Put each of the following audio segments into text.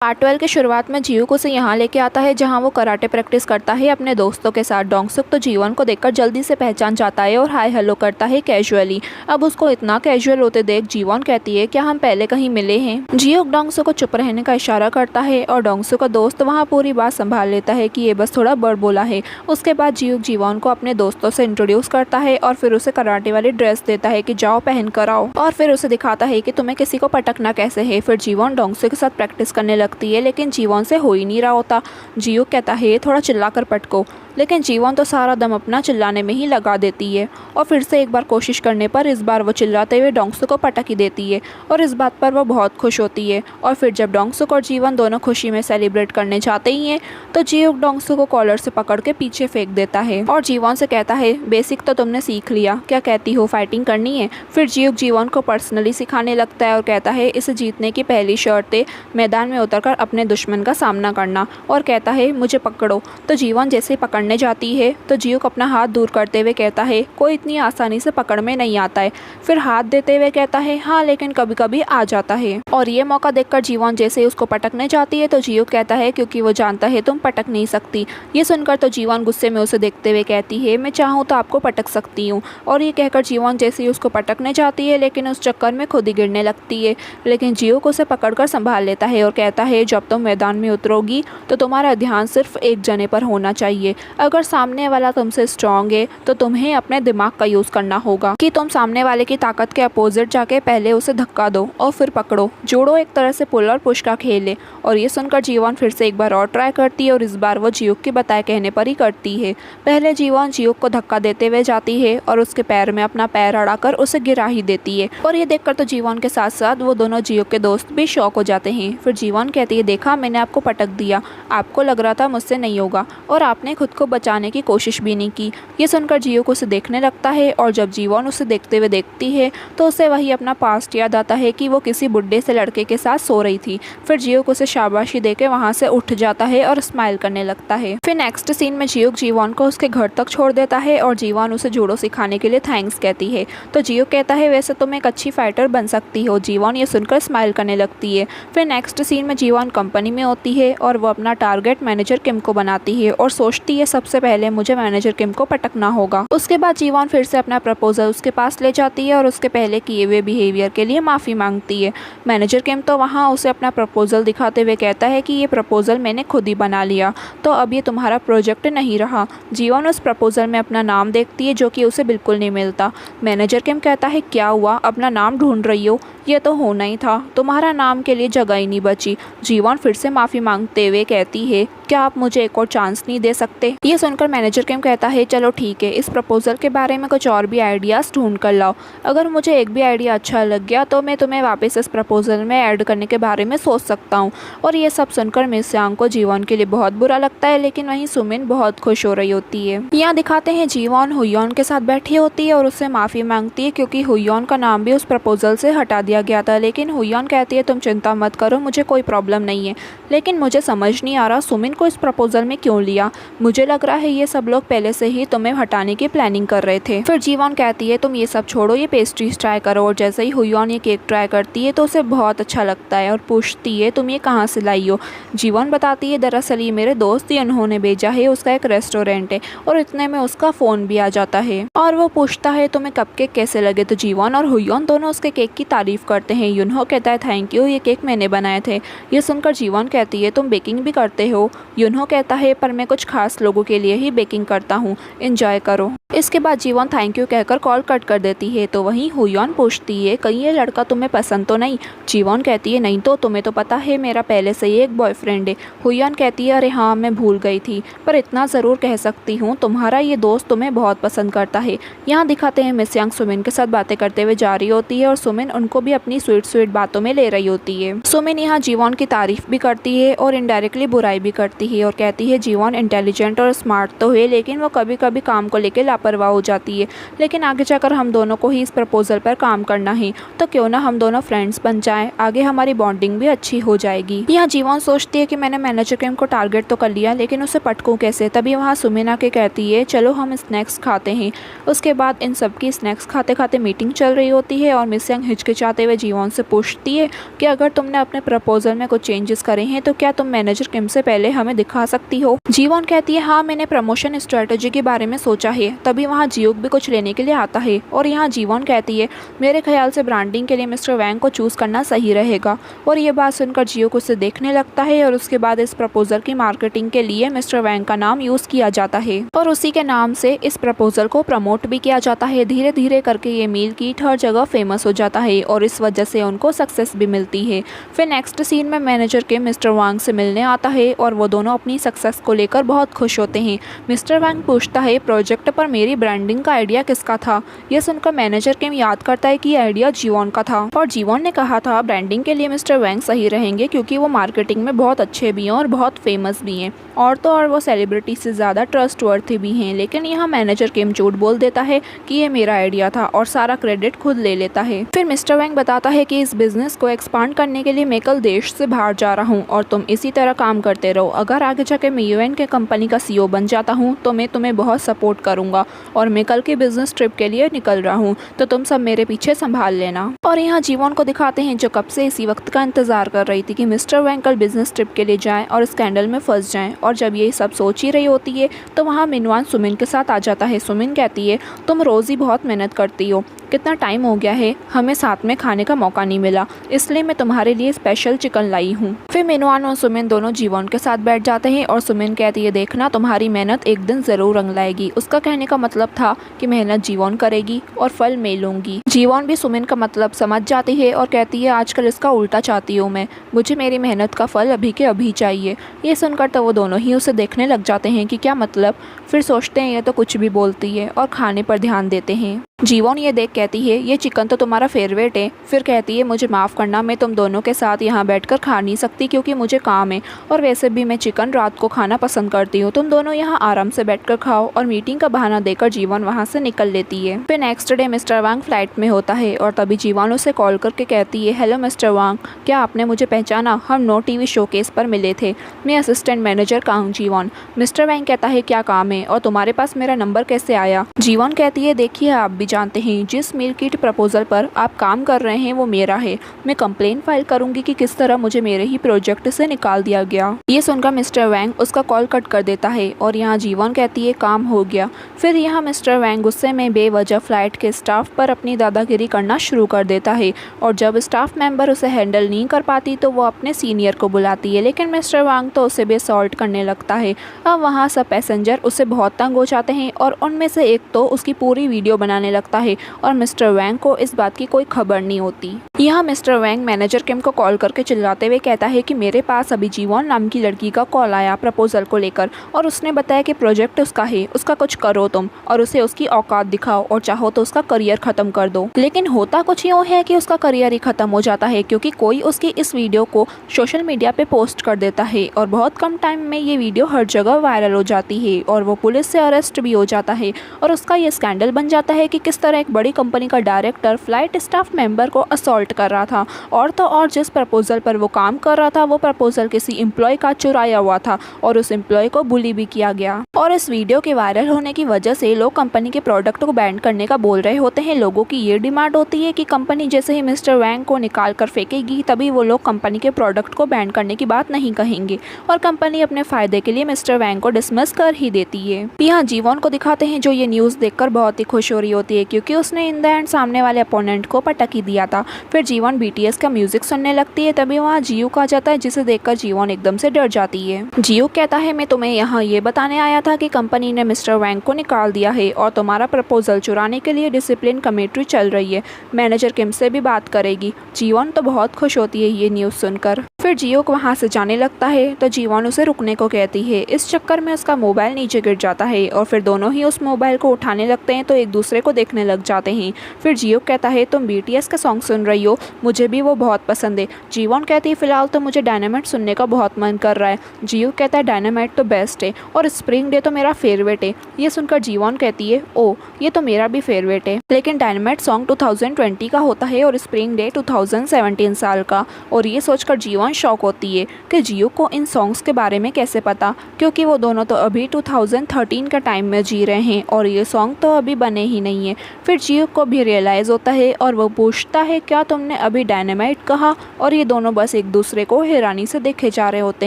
Part 12 की शुरुआत में जियूक उसे यहाँ लेके आता है जहाँ वो कराटे प्रैक्टिस करता है अपने दोस्तों के साथ। डोंगसुक तो जीवन को देखकर जल्दी से पहचान जाता है और हाय हेलो करता है कैजुअली। अब उसको इतना कैजुअल होते देख जीवन कहती है क्या हम पहले कहीं मिले हैं। जियूक डोंगसुक को चुप रहने का इशारा करता है और डोंगसुक का दोस्त वहाँ पूरी बात संभाल लेता है कि ये बस थोड़ा बड़ बोला है। उसके बाद जियूक जीवन को अपने दोस्तों से इंट्रोड्यूस करता है और फिर उसे कराटे वाली ड्रेस देता है कि जाओ पहन कर आओ, और फिर उसे दिखाता है कि तुम्हें किसी को पटकना कैसे है। फिर जीवन डोंगसुक के साथ प्रैक्टिस करने लगती है लेकिन जीवन से हो ही नहीं रहा होता। जियूक कहता है थोड़ा चिल्लाकर पटको, लेकिन जीवन तो सारा दम अपना चिल्लाने में ही लगा देती है और फिर से एक बार कोशिश करने पर इस बार वो चिल्लाते हुए डोंगसुक को पटक ही देती है और इस बात पर वो बहुत खुश होती है। और फिर जब डोंगसुक और जीवन दोनों खुशी में सेलिब्रेट करने जाते ही हैं तो जियूक डोंगसुक को कॉलर से पकड़ के पीछे फेंक देता है और जीवन से कहता है बेसिक तो तुमने सीख लिया, क्या कहती हो फाइटिंग करनी है। फिर जियूक जीवन को पर्सनली सिखाने लगता है और कहता है इसे जीतने की पहली शर्त है मैदान में उतरकर अपने दुश्मन का सामना करना, और कहता है मुझे पकड़ो। तो जीवन जैसे पकड़ने जाती है तो जियूक अपना हाथ दूर करते हुए कहता है कोई इतनी आसानी से पकड़ में नहीं आता है। फिर हाथ देते हुए कहता है हाँ लेकिन कभी कभी आ जाता है। और ये मौका देखकर जीवन जैसे उसको पटकने जाती है तो जियूक कहता है क्योंकि वो जानता है तुम पटक नहीं सकती। ये सुनकर तो जीवन गुस्से में उसे देखते हुए कहती है मैं चाहूँ तो आपको पटक सकती हूँ। और ये कहकर जीवन जैसे ही उसको पटकने जाती है लेकिन उस चक्कर में खुद ही गिरने लगती है, लेकिन जियूक उसे पकड़कर संभाल लेता है और कहता है जब तुम मैदान में उतरोगी तो तुम्हारा ध्यान सिर्फ एक जने पर होना चाहिए। अगर सामने वाला तुमसे स्ट्रांग है तो तुम्हें अपने दिमाग का यूज़ करना होगा कि तुम सामने वाले की ताकत के अपोजिट जाके पहले उसे धक्का दो और फिर पकड़ो। जोड़ो एक तरह से पुल और पुश का खेल है। और ये सुनकर जीवन फिर से एक बार और ट्राई करती है और इस बार वो जियूक के बताए कहने पर ही करती है। पहले जीवन जियूक को धक्का देते हुए जाती है और उसके पैर में अपना पैर अड़ाकर उसे गिरा ही देती है। और ये देखकर तो जीवन के साथ साथ वो दोनों जियूक के दोस्त भी शॉक हो जाते हैं। फिर जीवन कहती है देखा मैंने आपको पटक दिया, आपको लग रहा था मुझसे नहीं होगा और आपने खुद को बचाने की कोशिश भी नहीं की। ये सुनकर जियूक उसे देखने लगता है और जब जीवन उसे देखते हुए देखती है तो उसे वही अपना पास्ट याद आता है कि वो किसी बुड्ढे से लड़के के साथ सो रही थी। फिर जियूक उसे शाबाशी देके वहाँ से उठ जाता है और स्माइल करने लगता है। फिर नेक्स्ट सीन में जियूक जीवन को उसके घर तक छोड़ देता है और जीवन उसे जूडो सिखाने के लिए थैंक्स कहती है। तो जियूक कहता है वैसे तुम एक अच्छी फाइटर बन सकती हो। जीवन ये सुनकर स्माइल करने लगती है। फिर नेक्स्ट सीन में जीवन कंपनी में होती है और वो अपना टारगेट मैनेजर किम को बनाती है और सोचती है सबसे पहले मुझे मैनेजर किम को पटकना होगा। उसके बाद जीवन फिर से अपना प्रपोजल उसके पास ले जाती है और उसके पहले किए हुए बिहेवियर के लिए माफ़ी मांगती है। मैनेजर किम तो वहाँ उसे अपना प्रपोजल दिखाते हुए कहता है कि ये प्रपोजल मैंने खुद ही बना लिया, तो अब ये तुम्हारा प्रोजेक्ट नहीं रहा। जीवन उस प्रपोजल में अपना नाम देखती है जो कि उसे बिल्कुल नहीं मिलता। मैनेजर किम कहता है क्या हुआ, अपना नाम ढूंढ रही हो, ये तो होना ही था, तुम्हारा नाम के लिए जगह ही नहीं बची। जीवन फिर से माफ़ी मांगते हुए कहती है क्या आप मुझे एक और चांस नहीं दे सकते। ये सुनकर मैनेजर किम कहता है चलो ठीक है, इस प्रपोजल के बारे में कुछ और भी आइडियाज़ ढूंढ कर लाओ। अगर मुझे एक भी आइडिया अच्छा लग गया तो मैं तुम्हें वापस इस प्रपोजल में ऐड करने के बारे में सोच सकता हूँ। और ये सब सुनकर मिस यांग को जीवन के लिए बहुत बुरा लगता है, लेकिन वहीं सुमिन बहुत खुश हो रही होती है। यहाँ दिखाते हैं जीवन हुयॉन के साथ बैठी होती है और उससे माफ़ी मांगती है क्योंकि हुयॉन का नाम भी उस प्रपोजल से हटा दिया गया था। लेकिन हुयॉन कहती है तुम चिंता मत करो, मुझे कोई प्रॉब्लम नहीं है, लेकिन मुझे समझ नहीं आ रहा सुमिन को इस प्रपोजल में क्यों लिया। मुझे लग रहा है ये सब लोग पहले से ही तुम्हें हटाने की प्लानिंग कर रहे थे। फिर जीवन कहती है तुम ये सब छोड़ो, ये पेस्ट्रीज ट्राई करो। और जैसे ही हुयॉन ये केक ट्राई करती है तो उसे बहुत अच्छा लगता है और पूछती है तुम ये कहाँ से लाई हो। जीवन बताती है दरअसल ये मेरे दोस्त ही उन्होंने भेजा है, उसका एक रेस्टोरेंट है। और इतने में उसका फ़ोन भी आ जाता है और वो पूछता है तुम्हें कपकेक कैसे लगे। तो जीवन और हुयॉन दोनों उसके केक की तारीफ करते हैं। यूनहो कहता है थैंक यू, ये केक मैंने बनाए थे। ये सुनकर जीवन कहती है तुम बेकिंग भी करते हो। यूनहो कहता है पर मैं कुछ खास लोगों के लिए ही बेकिंग करता हूँ, एंजॉय करो। इसके बाद जीवन थैंक यू कहकर कॉल कट कर देती है। तो वहीं हुयॉन पूछती है कहीं ये लड़का तुम्हें पसंद तो नहीं। जीवन कहती है नहीं तो, तुम्हें तो पता है मेरा पहले से ही एक बॉयफ्रेंड है। हुयॉन कहती है अरे हाँ मैं भूल गई थी, पर इतना ज़रूर कह सकती हूँ तुम्हारा ये दोस्त तुम्हें बहुत पसंद करता है। यहाँ दिखाते हैं मिस यांग सुमिन के साथ बातें करते हुए जा रही होती है और सुमिन उनको भी अपनी स्वीट स्वीट बातों में ले रही होती है। सुमिन यहाँ जीवन की तारीफ भी करती है और इनडायरेक्टली बुराई भी करती है और कहती है जीवन इंटेलिजेंट और स्मार्ट तो है, लेकिन वो कभी कभी काम को लेकर लापरवाह हो जाती है। लेकिन आगे जाकर हम दोनों को ही इस प्रपोजल पर काम करना है, तो क्यों ना हम दोनों फ्रेंड्स बन जाएं, आगे हमारी बॉन्डिंग भी अच्छी हो जाएगी। यहाँ जीवन सोचती है कि मैंने मैनेजर किम को टारगेट तो कर लिया, लेकिन उसे पटकूं कैसे। तभी वहाँ सुमिन आके कहती है चलो हम स्नैक्स खाते हैं। उसके बाद इन सब की स्नैक्स खाते खाते मीटिंग चल रही होती है और मिस यांग हिचकिचाते हुए जीवन से पूछती है कि अगर तुमने अपने प्रपोजल में कुछ कुछ चेंजेस करे हैं, तो क्या तुम मैनेजर किम से पहले हमें दिखा सकती हो? जीवॉन कहती है हाँ, मैंने प्रमोशन स्ट्रेटजी के बारे में सोचा है। तभी वहाँ जियोक भी कुछ लेने के लिए आता है और यहाँ जीवॉन कहती है मेरे ख्याल से ब्रांडिंग के लिए मिस्टर वैंग को चूज करना सही रहेगा। और ये बात सुनकर जियोक उसे देखने लगता है और उसके बाद इस प्रपोजल की मार्केटिंग के लिए मिस्टर वैंग का नाम यूज किया जाता है और उसी के नाम से इस प्रपोजल को प्रमोट भी किया जाता है। धीरे धीरे करके ये मील किट हर जगह फेमस हो जाता है और इस वजह से उनको सक्सेस भी मिलती है। फिर नेक्स्ट सीन में मैनेजर के मिस्टर वांग से मिलने आता है और वो दोनों अपनी सक्सेस को लेकर बहुत खुश होते हैं। मिस्टर वांग पूछता है प्रोजेक्ट पर मेरी ब्रांडिंग का आइडिया किसका था? यह सुनकर मैनेजर किम याद करता है कि आइडिया जीवॉन का था और जीवॉन ने कहा था ब्रांडिंग के लिए मिस्टर वांग सही रहेंगे क्योंकि वो मार्केटिंग में बहुत अच्छे भी हैं और बहुत फेमस भी हैं और तो और वो सेलिब्रिटी से ज़्यादा ट्रस्टवर्थी भी हैं। लेकिन यहाँ मैनेजर किम झूठ बोल देता है कि ये मेरा आइडिया था और सारा क्रेडिट खुद ले लेता है। फिर मिस्टर वैंग बताता है कि इस बिजनेस को एक्सपांड करने के लिए मैं कल देश से बाहर जा रहा हूँ और तुम इसी तरह काम करते रहो। अगर आगे जाके मैं यूएन के कंपनी का सीईओ बन जाता हूँ तो मैं तुम्हें बहुत सपोर्ट करूँगा और मैं कल की बिजनेस ट्रिप के लिए निकल रहा हूँ, तो तुम सब मेरे पीछे संभाल लेना। और यहाँ जीवॉन को दिखाते हैं जो कब से इसी वक्त का इंतजार कर रही थी कि मिस्टर वैंग कल बिजनेस ट्रिप के लिए जाएं और स्कैंडल में फंस जाएं। और जब ये सब सोच ही रही होती है तो वहाँ मिनवान सुमिन के साथ आ जाता है। सुमिन कहती है तुम रोज़ ही बहुत मेहनत करती हो, कितना टाइम हो गया है हमें साथ में खाने का मौका नहीं मिला, इसलिए मैं तुम्हारे लिए स्पेशल चिकन लाई हूँ। फिर मिनवान और सुमिन दोनों जीवॉन के साथ बैठ जाते हैं और सुमिन कहती है देखना तुम्हारी मेहनत एक दिन जरूर रंग लाएगी। उसका कहने का मतलब था कि मेहनत जीवॉन करेगी और फल मैं लूंगी। जीवॉन भी सुमिन का मतलब समझ जाती है और कहती है आजकल इसका उल्टा चाहती हूँ मैं, मुझे मेरी मेहनत का फल अभी के अभी चाहिए। ये सुनकर तो वो दोनों ही उसे देखने लग जाते हैं कि क्या मतलब। फिर सोचते हैं ये तो कुछ भी बोलती है और खाने पर ध्यान देते हैं। जीवॉन ये देख कहती है ये चिकन तो तुम्हारा फेवरेट है। फिर कहती है मुझे माफ़ करना, मैं तुम दोनों के साथ यहाँ बैठकर खा नहीं सकती क्योंकि मुझे काम है और वैसे भी मैं चिकन रात को खाना पसंद करती हूँ। तुम दोनों यहाँ आराम से बैठकर खाओ। और मीटिंग का बहाना देकर जीवॉन वहाँ से निकल लेती है। फिर नेक्स्ट डे मिस्टर वांग फ्लाइट में होता है और तभी जीवॉन उसे कॉल करके कहती है हेलो मिस्टर वांग, क्या आपने मुझे पहचाना? हम नो टीवी शोकेस पर मिले थे, मैं असिस्टेंट मैनेजर का हूँ जीवॉन। मिस्टर वांग कहता है क्या काम है और तुम्हारे पास मेरा नंबर कैसे आया? जीवॉन कहती है देखिए आप भी जानते हैं जिस मील किट प्रपोजल पर आप काम कर रहे हैं वो मेरा है। मैं कंप्लेन फाइल करूंगी कि किस तरह मुझे मेरे ही प्रोजेक्ट से निकाल दिया गया। ये सुनकर मिस्टर वैंग उसका कॉल कट कर देता है और यहाँ जीवॉन कहती है काम हो गया। फिर यहाँ मिस्टर वैंग गुस्से में बेवजह फ्लाइट के स्टाफ पर अपनी दादागिरी करना शुरू कर देता है और जब स्टाफ मेंबर उसे हैंडल नहीं कर पाती तो वो अपने सीनियर को बुलाती है, लेकिन मिस्टर वांग तो उसे बेसॉल्ट करने लगता है। अब वहाँ सब पैसेंजर उसे बहुत तंग हो जाते हैं और उनमें से एक तो उसकी पूरी वीडियो बनाने लगता है और मिस्टर वैंग को इस बात की कोई खबर नहीं होती। यहाँ मिस्टर वैंग मैनेजर किम को कॉल करके चिल्लाते हुए कहता है कि मेरे पास अभी जीवॉन नाम की लड़की का कॉल आया प्रपोजल को लेकर और उसने बताया कि प्रोजेक्ट उसका है, उसका कुछ करो तुम और उसे उसकी औकात दिखाओ और चाहो तो उसका करियर खत्म कर दो। लेकिन होता कुछ यूँ है कि उसका करियर ही खत्म हो जाता है क्योंकि कोई उसकी इस वीडियो को सोशल मीडिया पे पोस्ट कर देता है और बहुत कम टाइम में ये वीडियो हर जगह वायरल हो जाती है और वो पुलिस से अरेस्ट भी हो जाता है और उसका ये स्कैंडल बन जाता है कि किस तरह एक बड़ी कंपनी का डायरेक्टर फ्लाइट स्टाफ मेंबर को असॉल्ट कर रहा था और तो और जिस प्रपोजल पर वो काम कर रहा था वो प्रपोजल किसी एम्प्लॉय का चुराया हुआ था और उस एम्प्लॉय को बुली भी किया गया। और इस वीडियो के वायरल होने की वजह से लोग कंपनी के प्रोडक्ट को बैन करने का बोल रहे होते हैं। लोगों की ये डिमांड होती है कि कंपनी जैसे ही मिस्टर वैंग को निकाल कर फेंकेगी तभी वो लोग कंपनी के प्रोडक्ट को बैन करने की बात नहीं कहेंगे और कंपनी अपने फायदे के लिए मिस्टर वैंग को डिसमिस कर ही देती है। यहाँ जीवॉन को दिखाते हैं जो ये न्यूज़ देखकर बहुत ही खुश हो रही होती है क्योंकि उसने इन द एंड सामने वाले अपोनेंट को पटक ही दिया था। फिर जीवॉन बीटीएस का म्यूजिक सुनने लगती है, तभी वहाँ जियूक आ जाता है जिसे देखकर जीवॉन एकदम से डर जाती है। जियूक कहता है मैं तुम्हें यहाँ ये बताने आया था कि कंपनी ने मिस्टर वैंग को निकाल दिया है और तुम्हारा प्रपोजल चुराने के लिए डिसिप्लिन कमेटी चल रही है, मैनेजर किम से भी बात करेगी। जीवॉन तो बहुत खुश होती है ये न्यूज़ सुनकर। फिर जियोक वहाँ से जाने लगता है तो जीवॉन उसे रुकने को कहती है। इस चक्कर में उसका मोबाइल नीचे गिर जाता है और फिर दोनों ही उस मोबाइल को उठाने लगते हैं तो एक दूसरे को देखने लग जाते हैं। फिर जियोक कहता है तुम बीटीएस का सॉन्ग सुन रही हो, मुझे भी वो बहुत पसंद है। जीवॉन कहती है फिलहाल तो मुझे डायनामाइट सुनने का बहुत मन कर रहा है। जियोक कहता है डायनामाइट तो बेस्ट है और स्प्रिंग डे तो मेरा फेवरेट है। ये सुनकर जीवॉन कहती है ओ ये तो मेरा भी फेवरेट है, लेकिन डायनामाइट सॉन्ग 2020 का होता है और स्प्रिंग डे 2017 साल का। और ये सोचकर जीवॉन हिरान शॉक होती है कि जियो को इन सॉन्ग्स के बारे में कैसे पता, क्योंकि वो दोनों तो अभी 2013 का टाइम में जी रहे हैं और ये सॉन्ग तो अभी बने ही नहीं है। फिर जियो को भी रियलाइज़ होता है और वो पूछता है क्या तुमने अभी डायनामाइट कहा, और ये दोनों बस एक दूसरे को हैरानी से देखे जा रहे होते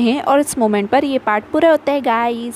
हैं और इस मोमेंट पर ये पार्ट पूरा होता है गाइस।